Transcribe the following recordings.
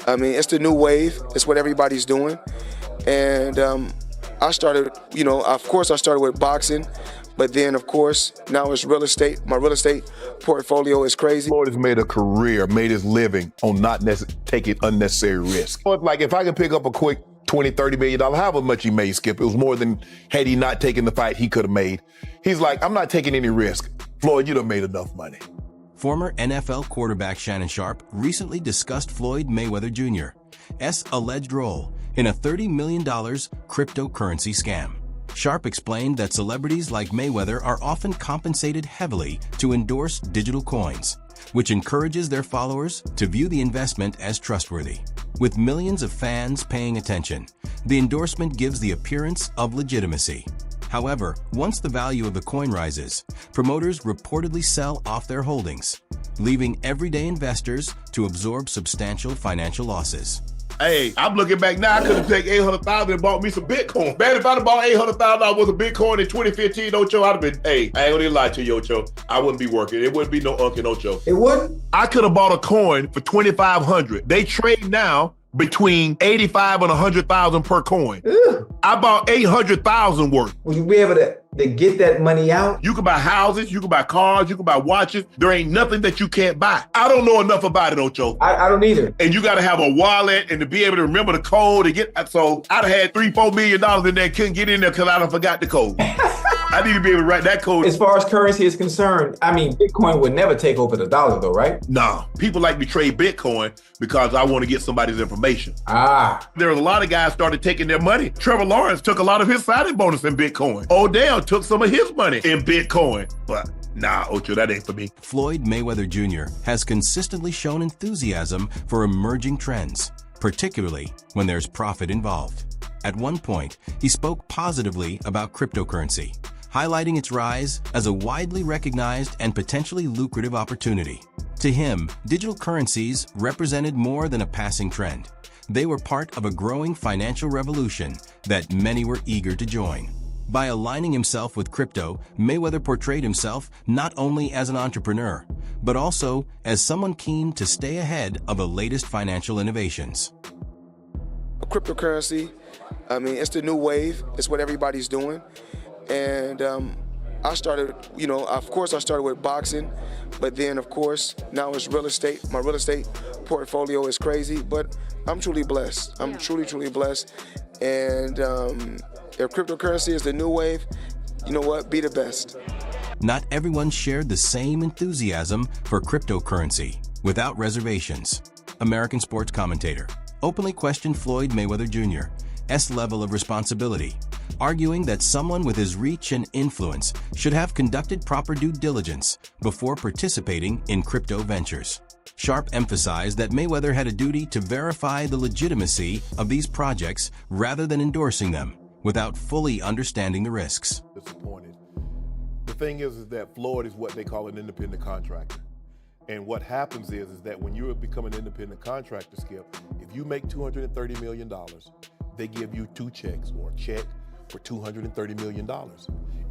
I mean, it's the new wave. It's what everybody's doing. And I started, of course I started with boxing, but then of course now it's real estate. My real estate portfolio is crazy. Floyd has made a career, made his living on not taking unnecessary risk. Like if I can pick up a quick $20, $30 million, however much he made, Skip, it was more than had he not taken the fight he could have made. He's like, I'm not taking any risk. Floyd, you done made enough money. Former NFL quarterback Shannon Sharpe recently discussed Floyd Mayweather Jr.'s alleged role in a $30 million cryptocurrency scam. Sharpe explained that celebrities like Mayweather are often compensated heavily to endorse digital coins, which encourages their followers to view the investment as trustworthy. With millions of fans paying attention, the endorsement gives the appearance of legitimacy. However, once the value of the coin rises, promoters reportedly sell off their holdings, leaving everyday investors to absorb substantial financial losses. Hey, I'm looking back now, I could have taken $800,000 and bought me some Bitcoin. Man, if I'd have bought $800,000 worth of Bitcoin in 2015, Ocho, I'd have been, I ain't gonna even lie to you, Ocho. I wouldn't be working. It wouldn't be no Uncle Ocho. It wouldn't? I could have bought a coin for $2,500. They trade now between 85 and 100,000 per coin. Ugh. I bought 800,000 worth. Would you be able to get that money out? You can buy houses, you can buy cars, you can buy watches. There ain't nothing that you can't buy. I don't know enough about it, Ocho. I don't either. And you gotta have a wallet and to be able to remember the code to get, so I'd have had $3-4 million in there, couldn't get in there because I done forgot the code. I need to be able to write that code. As far as currency is concerned, I mean, Bitcoin would never take over the dollar though, right? No, people like to trade Bitcoin because I want to get somebody's information. There was a lot of guys started taking their money. Trevor Lawrence took a lot of his signing bonus in Bitcoin. Odell took some of his money in Bitcoin. But nah, Ocho, that ain't for me. Floyd Mayweather Jr. has consistently shown enthusiasm for emerging trends, particularly when there's profit involved. At one point, he spoke positively about cryptocurrency, highlighting its rise as a widely recognized and potentially lucrative opportunity. To him, digital currencies represented more than a passing trend. They were part of a growing financial revolution that many were eager to join. By aligning himself with crypto, Mayweather portrayed himself not only as an entrepreneur, but also as someone keen to stay ahead of the latest financial innovations. Cryptocurrency, I mean, it's the new wave. It's what everybody's doing. And I started, of course I started with boxing, but then of course now it's real estate. My real estate portfolio is crazy, but I'm truly blessed. I'm truly blessed. And if cryptocurrency is the new wave, you know what? Be the best. Not everyone shared the same enthusiasm for cryptocurrency without reservations. American sports commentator openly questioned Floyd Mayweather Jr.'s level of responsibility, arguing that someone with his reach and influence should have conducted proper due diligence before participating in crypto ventures. Sharpe emphasized that Mayweather had a duty to verify the legitimacy of these projects rather than endorsing them without fully understanding the risks. Disappointed. The thing is that Floyd is what they call an independent contractor. And what happens is that when you become an independent contractor, Skip, if you make $230 million, they give you two checks or a check for $230 million.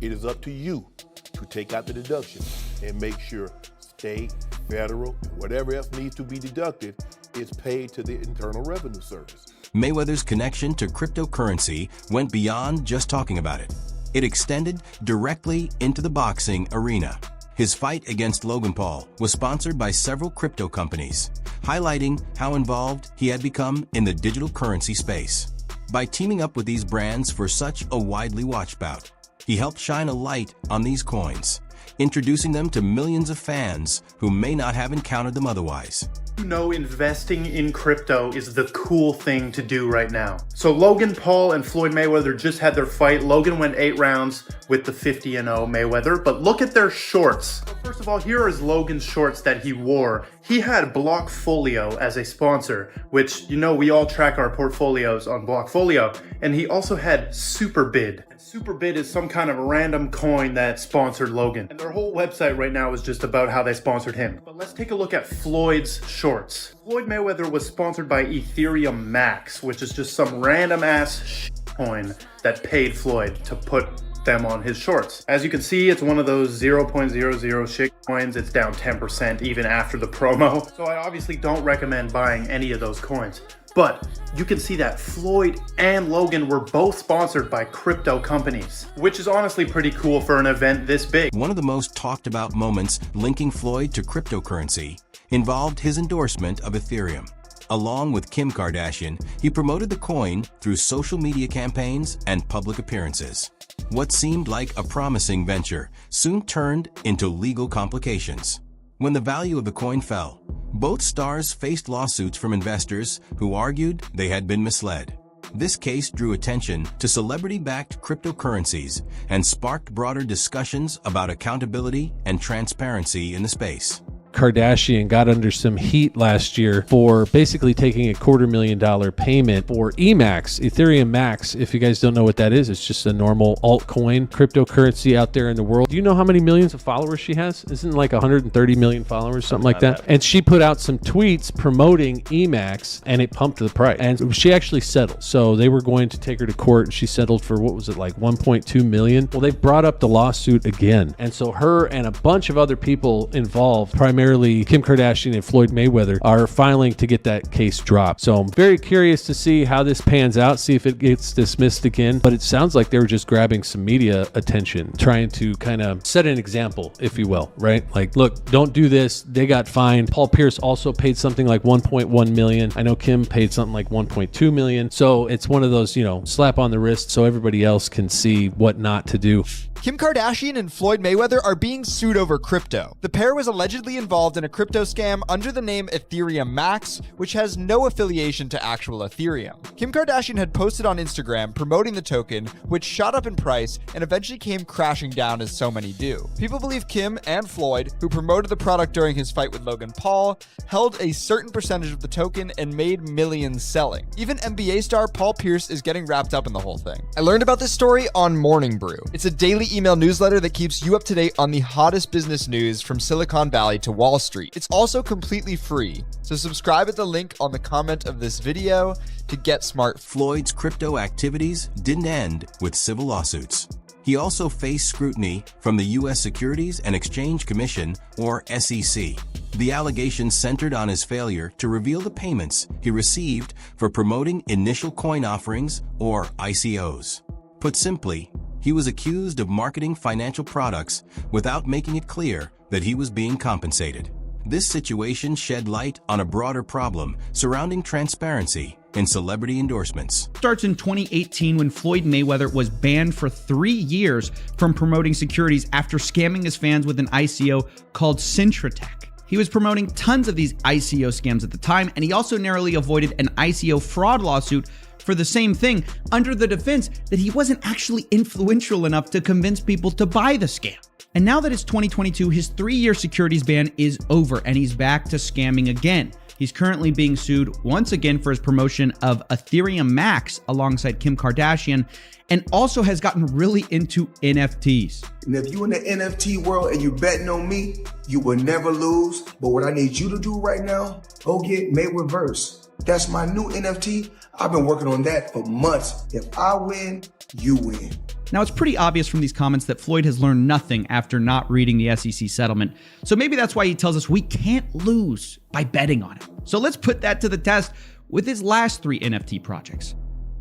It is up to you to take out the deduction and make sure state, federal, whatever else needs to be deducted is paid to the Internal Revenue Service. Mayweather's connection to cryptocurrency went beyond just talking about it. It extended directly into the boxing arena. His fight against Logan Paul was sponsored by several crypto companies, highlighting how involved he had become in the digital currency space. By teaming up with these brands for such a widely watched bout, he helped shine a light on these coins, introducing them to millions of fans who may not have encountered them otherwise. You know, investing in crypto is the cool thing to do right now. So Logan Paul and Floyd Mayweather just had their fight. Logan went 8 rounds with the 50-0 Mayweather, but look at their shorts. So first of all, here is Logan's shorts that he wore. He had Blockfolio as a sponsor, which, you know, we all track our portfolios on Blockfolio, and he also had Superbid. Superbid is some kind of random coin that sponsored Logan. And their whole website right now is just about how they sponsored him. But let's take a look at Floyd's shorts. Floyd Mayweather was sponsored by Ethereum Max, which is just some random ass coin that paid Floyd to put them on his shorts. As you can see, it's one of those 0.00 shit coins. It's down 10% even after the promo. So I obviously don't recommend buying any of those coins. But you can see that Floyd and Logan were both sponsored by crypto companies, which is honestly pretty cool for an event this big. One of the most talked about moments linking Floyd to cryptocurrency involved his endorsement of Ethereum. Along with Kim Kardashian, he promoted the coin through social media campaigns and public appearances. What seemed like a promising venture soon turned into legal complications. When the value of the coin fell, both stars faced lawsuits from investors who argued they had been misled. This case drew attention to celebrity-backed cryptocurrencies and sparked broader discussions about accountability and transparency in the space. Kardashian got under some heat last year for basically taking a $250,000 payment for EMAX, Ethereum Max. If you guys don't know what that is, it's just a normal altcoin cryptocurrency out there in the world. Do you know how many millions of followers she has? Isn't it like 130 million followers, something like that? And she put out some tweets promoting EMAX, and it pumped the price. And she actually settled. So they were going to take her to court, and she settled for, what was it, like 1.2 million? Well, they've brought up the lawsuit again. And so her and a bunch of other people involved, primarily Kim Kardashian and Floyd Mayweather, are filing to get that case dropped. So I'm very curious to see how this pans out, see if it gets dismissed again. But it sounds like they were just grabbing some media attention, trying to kind of set an example, if you will, right? Like, look, don't do this. They got fined. Paul Pierce also paid something like 1.1 million. I know Kim paid something like 1.2 million. So it's one of those, slap on the wrist so everybody else can see what not to do. Kim Kardashian and Floyd Mayweather are being sued over crypto. The pair was allegedly involved in a crypto scam under the name Ethereum Max, which has no affiliation to actual Ethereum. Kim Kardashian had posted on Instagram promoting the token, which shot up in price and eventually came crashing down as so many do. People believe Kim and Floyd, who promoted the product during his fight with Logan Paul, held a certain percentage of the token and made millions selling. Even NBA star Paul Pierce is getting wrapped up in the whole thing. I learned about this story on Morning Brew. It's a daily email newsletter that keeps you up to date on the hottest business news from Silicon Valley to Wall Street. It's also completely free, so subscribe at the link on the comment of this video to get smart. Floyd's crypto activities didn't end with civil lawsuits. He also faced scrutiny from the U.S. Securities and Exchange Commission, or SEC. The allegations centered on his failure to reveal the payments he received for promoting initial coin offerings, or ICOs. Put simply, he was accused of marketing financial products without making it clear that he was being compensated. This situation shed light on a broader problem surrounding transparency in celebrity endorsements. Starts in 2018 when Floyd Mayweather was banned for 3 years from promoting securities after scamming his fans with an ICO called Syntratech. He was promoting tons of these ICO scams at the time, and he also narrowly avoided an ICO fraud lawsuit for the same thing under the defense that he wasn't actually influential enough to convince people to buy the scam. And now that it's 2022, his 3-year securities ban is over and he's back to scamming again. He's currently being sued once again for his promotion of Ethereum Max alongside Kim Kardashian, and also has gotten really into NFTs. And if you in the NFT world and you betting on me, you will never lose. But what I need you to do right now, go get Mayweather. That's my new NFT. I've been working on that for months. If I win, you win. Now, it's pretty obvious from these comments that Floyd has learned nothing after not reading the SEC settlement. So maybe that's why he tells us we can't lose by betting on it. So let's put that to the test with his last 3 NFT projects.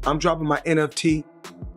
I'm dropping my NFT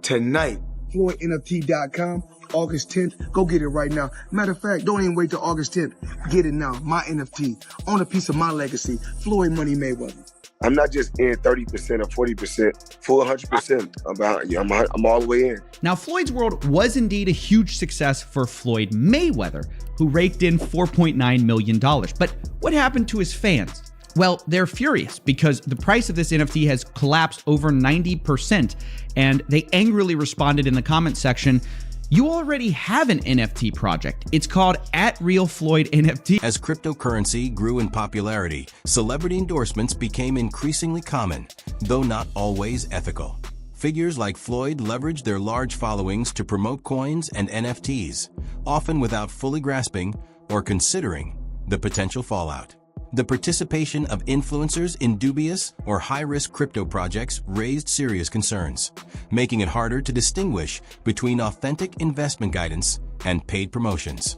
tonight. FloydNFT.com, August 10th. Go get it right now. Matter of fact, don't even wait till August 10th. Get it now. My NFT. On a piece of my legacy. Floyd Money Mayweather. I'm not just in 30% or 40%, full 100%. I'm behind you. I'm all the way in. Now, Floyd's World was indeed a huge success for Floyd Mayweather, who raked in $4.9 million. But what happened to his fans? Well, they're furious because the price of this NFT has collapsed over 90%, and they angrily responded in the comments section, "You already have an NFT project. It's called @RealFloydNFT." As cryptocurrency grew in popularity, celebrity endorsements became increasingly common, though not always ethical. Figures like Floyd leveraged their large followings to promote coins and NFTs, often without fully grasping or considering the potential fallout. The participation of influencers in dubious or high-risk crypto projects raised serious concerns, making it harder to distinguish between authentic investment guidance and paid promotions.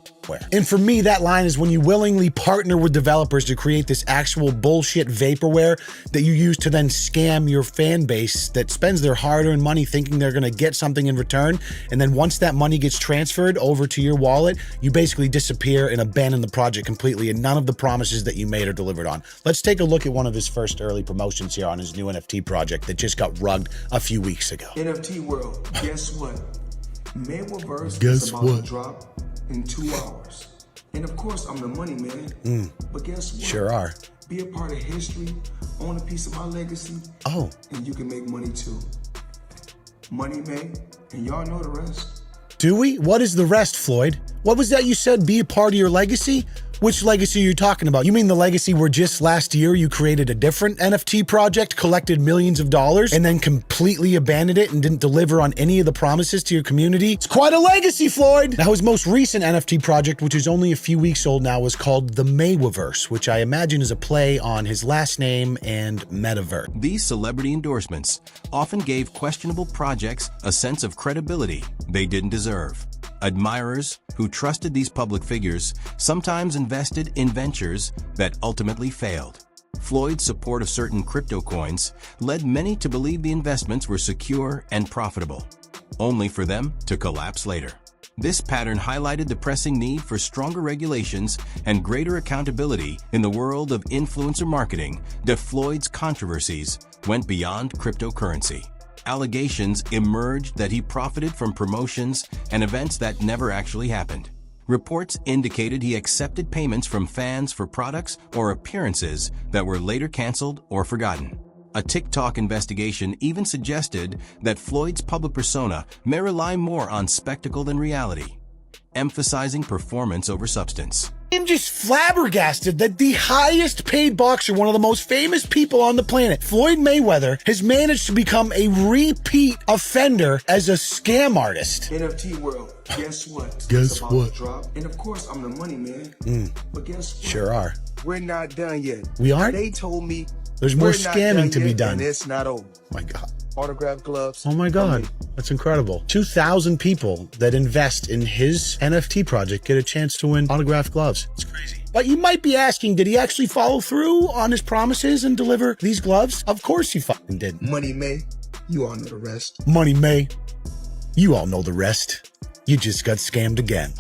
And for me, that line is when you willingly partner with developers to create this actual bullshit vaporware that you use to then scam your fan base that spends their hard-earned money thinking they're going to get something in return. And then once that money gets transferred over to your wallet, you basically disappear and abandon the project completely, and none of the promises that you made are delivered on. Let's take a look at one of his first early promotions here on his new NFT project that just got rugged a few weeks ago. NFT world, guess what? Mayweather is Guess about what? to drop in 2 hours. And of course, I'm the money man. But guess what? Sure are. Be a part of history, own a piece of my legacy, Oh, and you can make money too. Money made, and y'all know the rest. do we? What is the rest, Floyd? What was that you said? Be a part of your legacy? Which legacy are you talking about? You mean the legacy where just last year you created a different NFT project, collected millions of dollars, and then completely abandoned it and didn't deliver on any of the promises to your community? It's quite a legacy, Floyd! Now, his most recent NFT project, which is only a few weeks old now, was called the Mayweatherverse, which I imagine is a play on his last name and metaverse. These celebrity endorsements often gave questionable projects a sense of credibility they didn't deserve. Admirers who trusted these public figures sometimes invested in ventures that ultimately failed. Floyd's support of certain crypto coins led many to believe the investments were secure and profitable, only for them to collapse later. This pattern highlighted the pressing need for stronger regulations and greater accountability in the world of influencer marketing. That Floyd's controversies went beyond cryptocurrency. Allegations emerged that he profited from promotions and events that never actually happened. Reports indicated he accepted payments from fans for products or appearances that were later canceled or forgotten. A TikTok investigation even suggested that Floyd's public persona may rely more on spectacle than reality, emphasizing performance over substance. I'm just flabbergasted that the highest paid boxer, one of the most famous people on the planet, Floyd Mayweather, has managed to become a repeat offender as a scam artist. NFT world, guess what? Guess It's about what? to drop. And of course, I'm the money man. But guess what? Sure are. We're not done yet. We aren't? They told me There's more we're not scamming done to be yet, done. and it's not over. My God. Autograph gloves. Oh my God. That's incredible. 2,000 people that invest in his NFT project get a chance to win autographed gloves. It's crazy. But you might be asking, did he actually follow through on his promises and deliver these gloves? Of course he fucking did. Money May, you all know the rest. Money May, you all know the rest. You just got scammed again.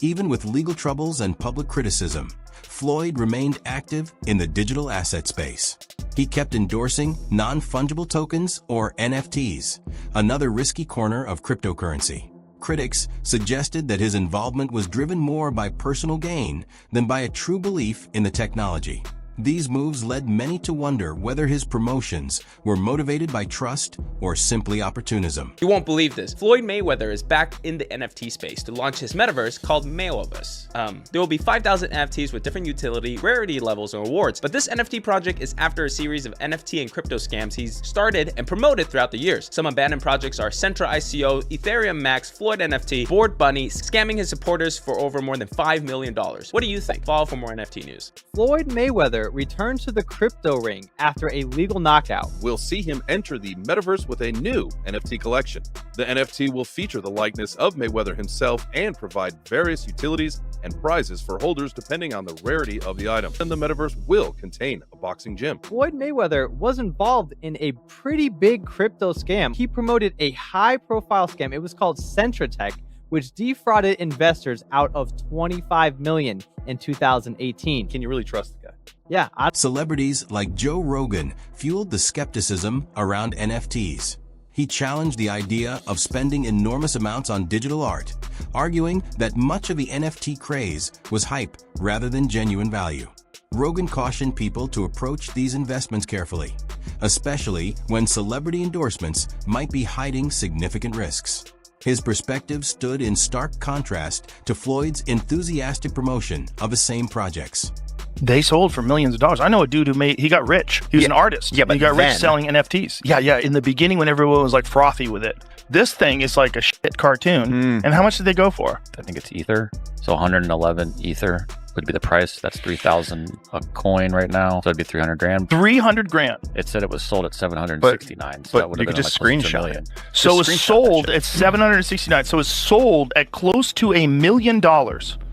Even with legal troubles and public criticism, Floyd remained active in the digital asset space. He kept endorsing non-fungible tokens, or NFTs, another risky corner of cryptocurrency. Critics suggested that his involvement was driven more by personal gain than by a true belief in the technology. These moves led many to wonder whether his promotions were motivated by trust or simply opportunism. You won't believe this. Floyd Mayweather is back in the NFT space to launch his metaverse called Mayweatherverse. There will be 5,000 NFTs with different utility, rarity levels, and rewards. But this NFT project is after a series of NFT and crypto scams he's started and promoted throughout the years. Some abandoned projects are Centra ICO, Ethereum Max, Floyd NFT, Bored Bunny, scamming his supporters for over more than $5 million. What do you think? Follow for more NFT news. Floyd Mayweather returns to the crypto ring after a legal knockout. We'll see him enter the metaverse with a new NFT collection. The NFT will feature the likeness of Mayweather himself and provide various utilities and prizes for holders depending on the rarity of the item. And the metaverse will contain a boxing gym. Floyd Mayweather was involved in a pretty big crypto scam. He promoted a high-profile scam. It was called Centratech, which defrauded investors out of $25 million in 2018. Can you really trust the guy? Yeah. Celebrities like Joe Rogan fueled the skepticism around NFTs. He challenged the idea of spending enormous amounts on digital art, arguing that much of the NFT craze was hype rather than genuine value. Rogan cautioned people to approach these investments carefully, especially when celebrity endorsements might be hiding significant risks. His perspective stood in stark contrast to Floyd's enthusiastic promotion of the same projects. They sold for millions of dollars. I know a dude he got rich. He was an artist. Yeah, but he got then, rich selling NFTs. Yeah. In the beginning, when everyone was like frothy with it, this thing is like a shit cartoon. And how much did they go for? I think it's Ether. So 111 Ether would be the price. That's 3,000 a coin right now. So it'd be 300 grand. 300 grand. It said it was sold at 769. So that would you have could been just like close to a screenshot million. it. So it was sold at 769. So it was sold at close to $1 million.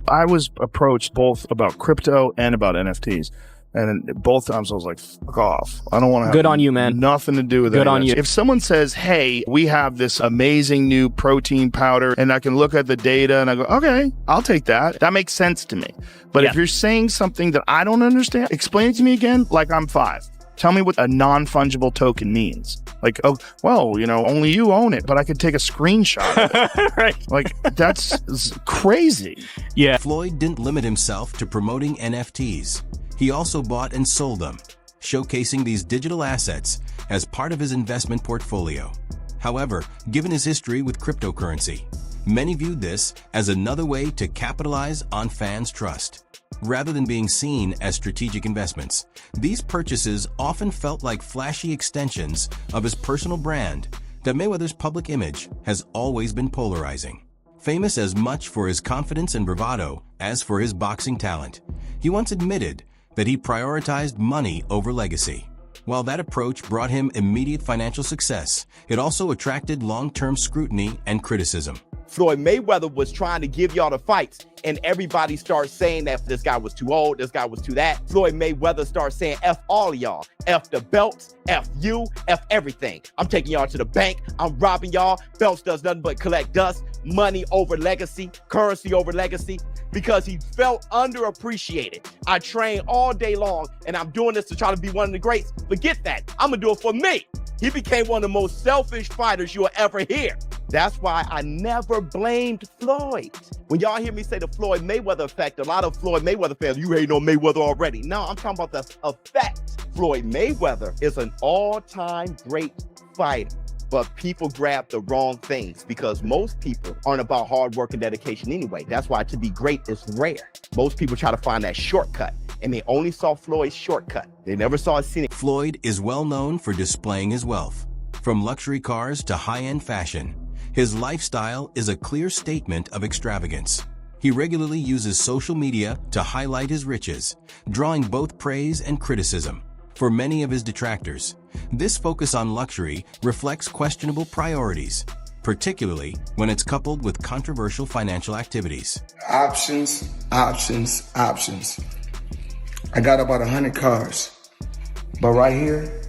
I was approached both about crypto and about NFTs. And both times I was like, fuck off. I don't want to have Good on you, man. Nothing to do with it. Good on you. If someone says, hey, we have this amazing new protein powder and I can look at the data and I go, okay, I'll take that. That makes sense to me. But if you're saying something that I don't understand, explain it to me again like I'm 5. Tell me what a non-fungible token means. Like, oh, well, only you own it, but I could take a screenshot of it. Right. Like, that's crazy. Yeah. Floyd didn't limit himself to promoting NFTs. He also bought and sold them, showcasing these digital assets as part of his investment portfolio. However, given his history with cryptocurrency, many viewed this as another way to capitalize on fans' trust. Rather than being seen as strategic investments, these purchases often felt like flashy extensions of his personal brand that Mayweather's public image has always been polarizing. Famous as much for his confidence and bravado as for his boxing talent, he once admitted that he prioritized money over legacy. While that approach brought him immediate financial success, it also attracted long-term scrutiny and criticism. Floyd Mayweather was trying to give y'all the fights, and everybody starts saying that this guy was too old, this guy was too that. Floyd Mayweather starts saying, F all of y'all. F the belts, F you, F everything. I'm taking y'all to the bank, I'm robbing y'all. Belts does nothing but collect dust, money over legacy, currency over legacy, because he felt underappreciated. I train all day long, and I'm doing this to try to be one of the greats. Forget that, I'm gonna do it for me. He became one of the most selfish fighters you'll ever hear. That's why I never blamed Floyd. When y'all hear me say the Floyd Mayweather effect, a lot of Floyd Mayweather fans, you hating on Mayweather already. No, I'm talking about the effect. Floyd Mayweather is an all-time great fighter, but people grab the wrong things because most people aren't about hard work and dedication anyway. That's why to be great is rare. Most people try to find that shortcut, and they only saw Floyd's shortcut. They never saw his scenic. Floyd is well known for displaying his wealth. From luxury cars to high-end fashion, his lifestyle is a clear statement of extravagance. He regularly uses social media to highlight his riches, drawing both praise and criticism. For many of his detractors, this focus on luxury reflects questionable priorities, particularly when it's coupled with controversial financial activities. Options, options, options. I got about 100 cars, but right here,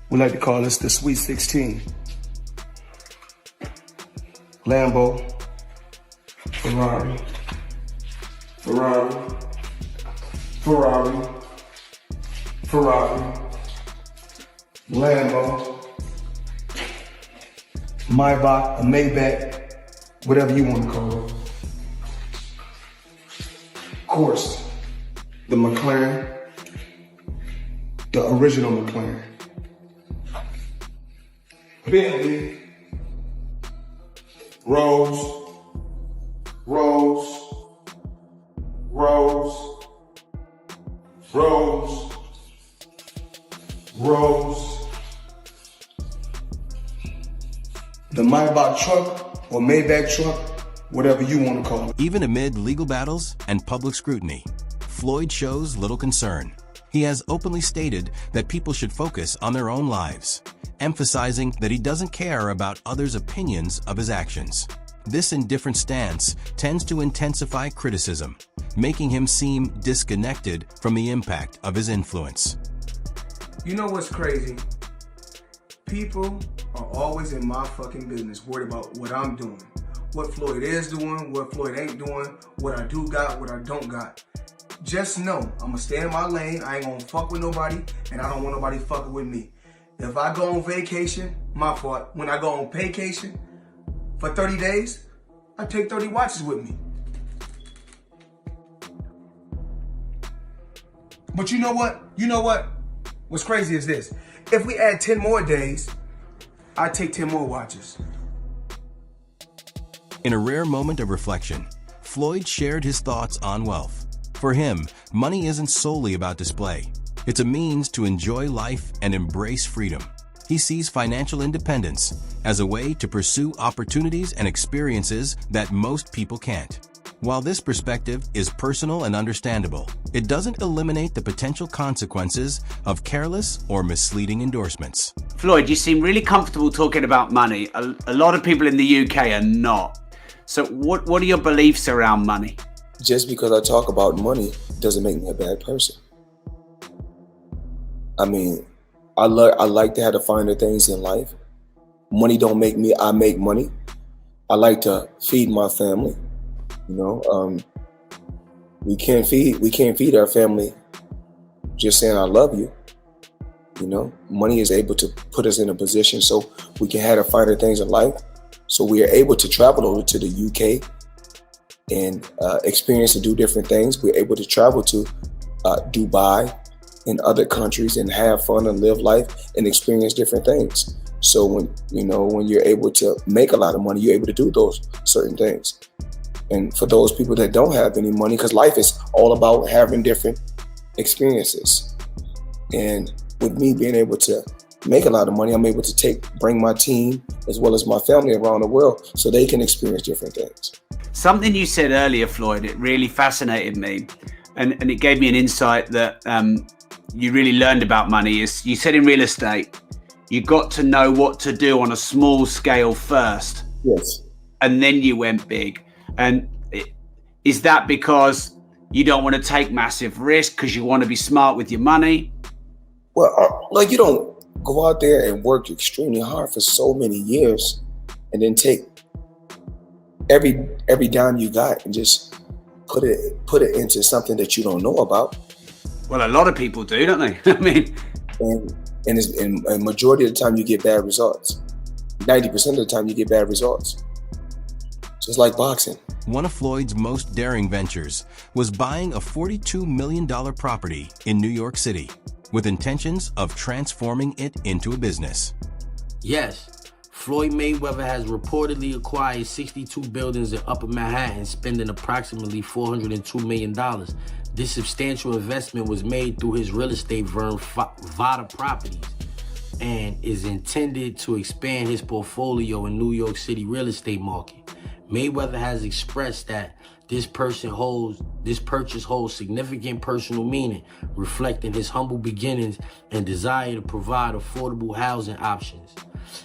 we like to call this the Sweet 16. Lambo, Ferrari, Ferrari, Ferrari, Ferrari, Lambo, Maybach, a Maybach, whatever you want to call it. Of course, the McLaren, the original McLaren. Bentley, Rolls, Rolls, Rolls, Rolls, Rolls. The Maybach truck or Maybach truck, whatever you want to call it. Even amid legal battles and public scrutiny, Floyd shows little concern. He has openly stated that people should focus on their own lives, emphasizing that he doesn't care about others' opinions of his actions. This indifferent stance tends to intensify criticism, making him seem disconnected from the impact of his influence. You know what's crazy? People are always in my fucking business, worried about what I'm doing, what Floyd is doing, what Floyd ain't doing, what I do got, what I don't got. Just know, I'm gonna stay in my lane, I ain't gonna fuck with nobody, and I don't want nobody fucking with me. If I go on vacation, my fault. When I go on vacation for 30 days, I take 30 watches with me. But you know what? You know what? What's crazy is this. If we add 10 more days, I take 10 more watches. In a rare moment of reflection, Floyd shared his thoughts on wealth. For him, money isn't solely about display. It's a means to enjoy life and embrace freedom. He sees financial independence as a way to pursue opportunities and experiences that most people can't. While this perspective is personal and understandable, it doesn't eliminate the potential consequences of careless or misleading endorsements. Floyd, you seem really comfortable talking about money. A lot of people in the UK are not. So what are your beliefs around money? Just because I talk about money doesn't make me a bad person. I mean, I like to have the finer things in life. Money don't make me, I make money. I like to feed my family. You know, we can't feed our family just saying I love you. You know, money is able to put us in a position so we can have the finer things in life. So we are able to travel over to the UK and experience and do different things. We're able to travel to Dubai and other countries and have fun and live life and experience different things. So when you're able to make a lot of money, you're able to do those certain things. And for those people that don't have any money, because life is all about having different experiences. And with me being able to make a lot of money, I'm able to bring my team as well as my family around the world so they can experience different things. Something you said earlier, Floyd, it really fascinated me. And it gave me an insight that you really learned about money. Is you said in real estate, you got to know what to do on a small scale first. Yes. And then you went big. And is that because you don't want to take massive risk because you want to be smart with your money? Well, like you don't go out there and work extremely hard for so many years and then take every dime you got and just put it into something that you don't know about. Well, a lot of people do, don't they? I mean, and majority of the time you get bad results. 90% of the time you get bad results. Just like boxing. One of Floyd's most daring ventures was buying a $42 million property in New York City with intentions of transforming it into a business. Yes, Floyd Mayweather has reportedly acquired 62 buildings in Upper Manhattan, spending approximately $402 million. This substantial investment was made through his real estate firm, Vada Properties, and is intended to expand his portfolio in New York City real estate market. Mayweather has expressed that this purchase holds significant personal meaning, reflecting his humble beginnings and desire to provide affordable housing options.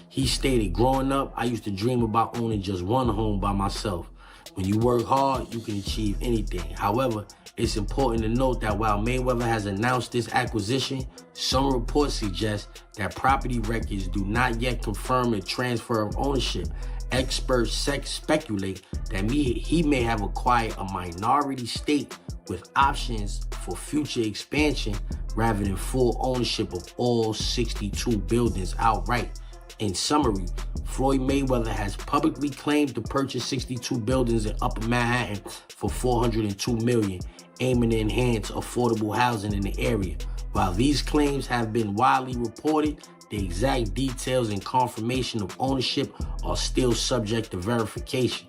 He stated, "Growing up, I used to dream about owning just one home by myself. When you work hard, you can achieve anything. However, it's important to note that while Mayweather has announced this acquisition, some reports suggest that property records do not yet confirm a transfer of ownership. Experts speculate that he may have acquired a minority stake with options for future expansion rather than full ownership of all 62 buildings outright. In summary, Floyd Mayweather has publicly claimed to purchase 62 buildings in Upper Manhattan for $402 million, aiming to enhance affordable housing in the area. While these claims have been widely reported, the exact details and confirmation of ownership are still subject to verification.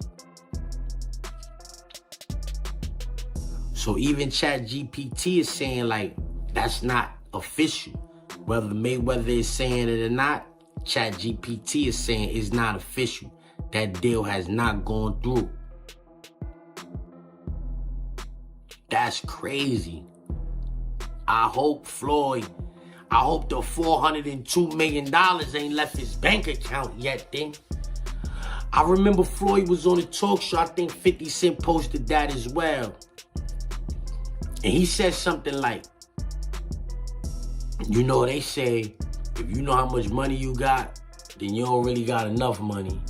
So even ChatGPT is saying like, that's not official. Whether Mayweather is saying it or not, ChatGPT is saying it's not official. That deal has not gone through. That's crazy. I hope the $402 million ain't left his bank account yet, then. I remember Floyd was on a talk show. I think 50 Cent posted that as well. And he said something like, you know, they say, if you know how much money you got, then you don't really got enough money.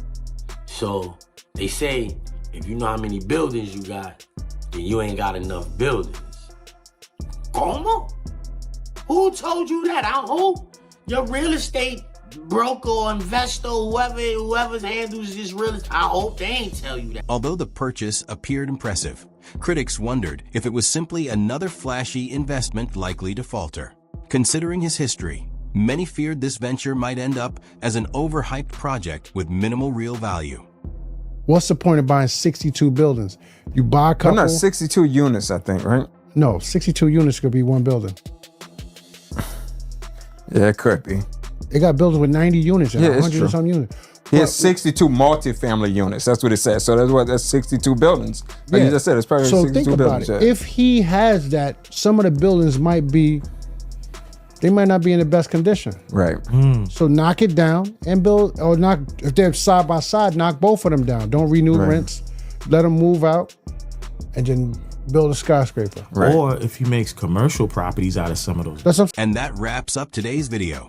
So they say, if you know how many buildings you got, then you ain't got enough buildings. ¿Cómo? Who told you that? I hope your real estate broker or investor, whoever handles this real estate, I hope they ain't tell you that. Although the purchase appeared impressive, critics wondered if it was simply another flashy investment likely to falter. Considering his history, many feared this venture might end up as an overhyped project with minimal real value. What's the point of buying 62 buildings? You buy a couple. Not 62 units, I think, right? No, 62 units could be one building. Yeah, it could be. They got buildings with 90 units and Yeah, it's 100 true. or some units. He has 62 multifamily units. That's what it says. So that's 62 buildings. Like Yeah. you just said, it's probably So 62 think about buildings. it. Yeah. If he has that, some of the buildings might not be in the best condition. Right. So knock it down and build, or knock, if they're side by side, knock both of them down. Don't renew Right. rents. Let them move out and then build a skyscraper. Or if he makes commercial properties out of some of those. And that wraps up today's video.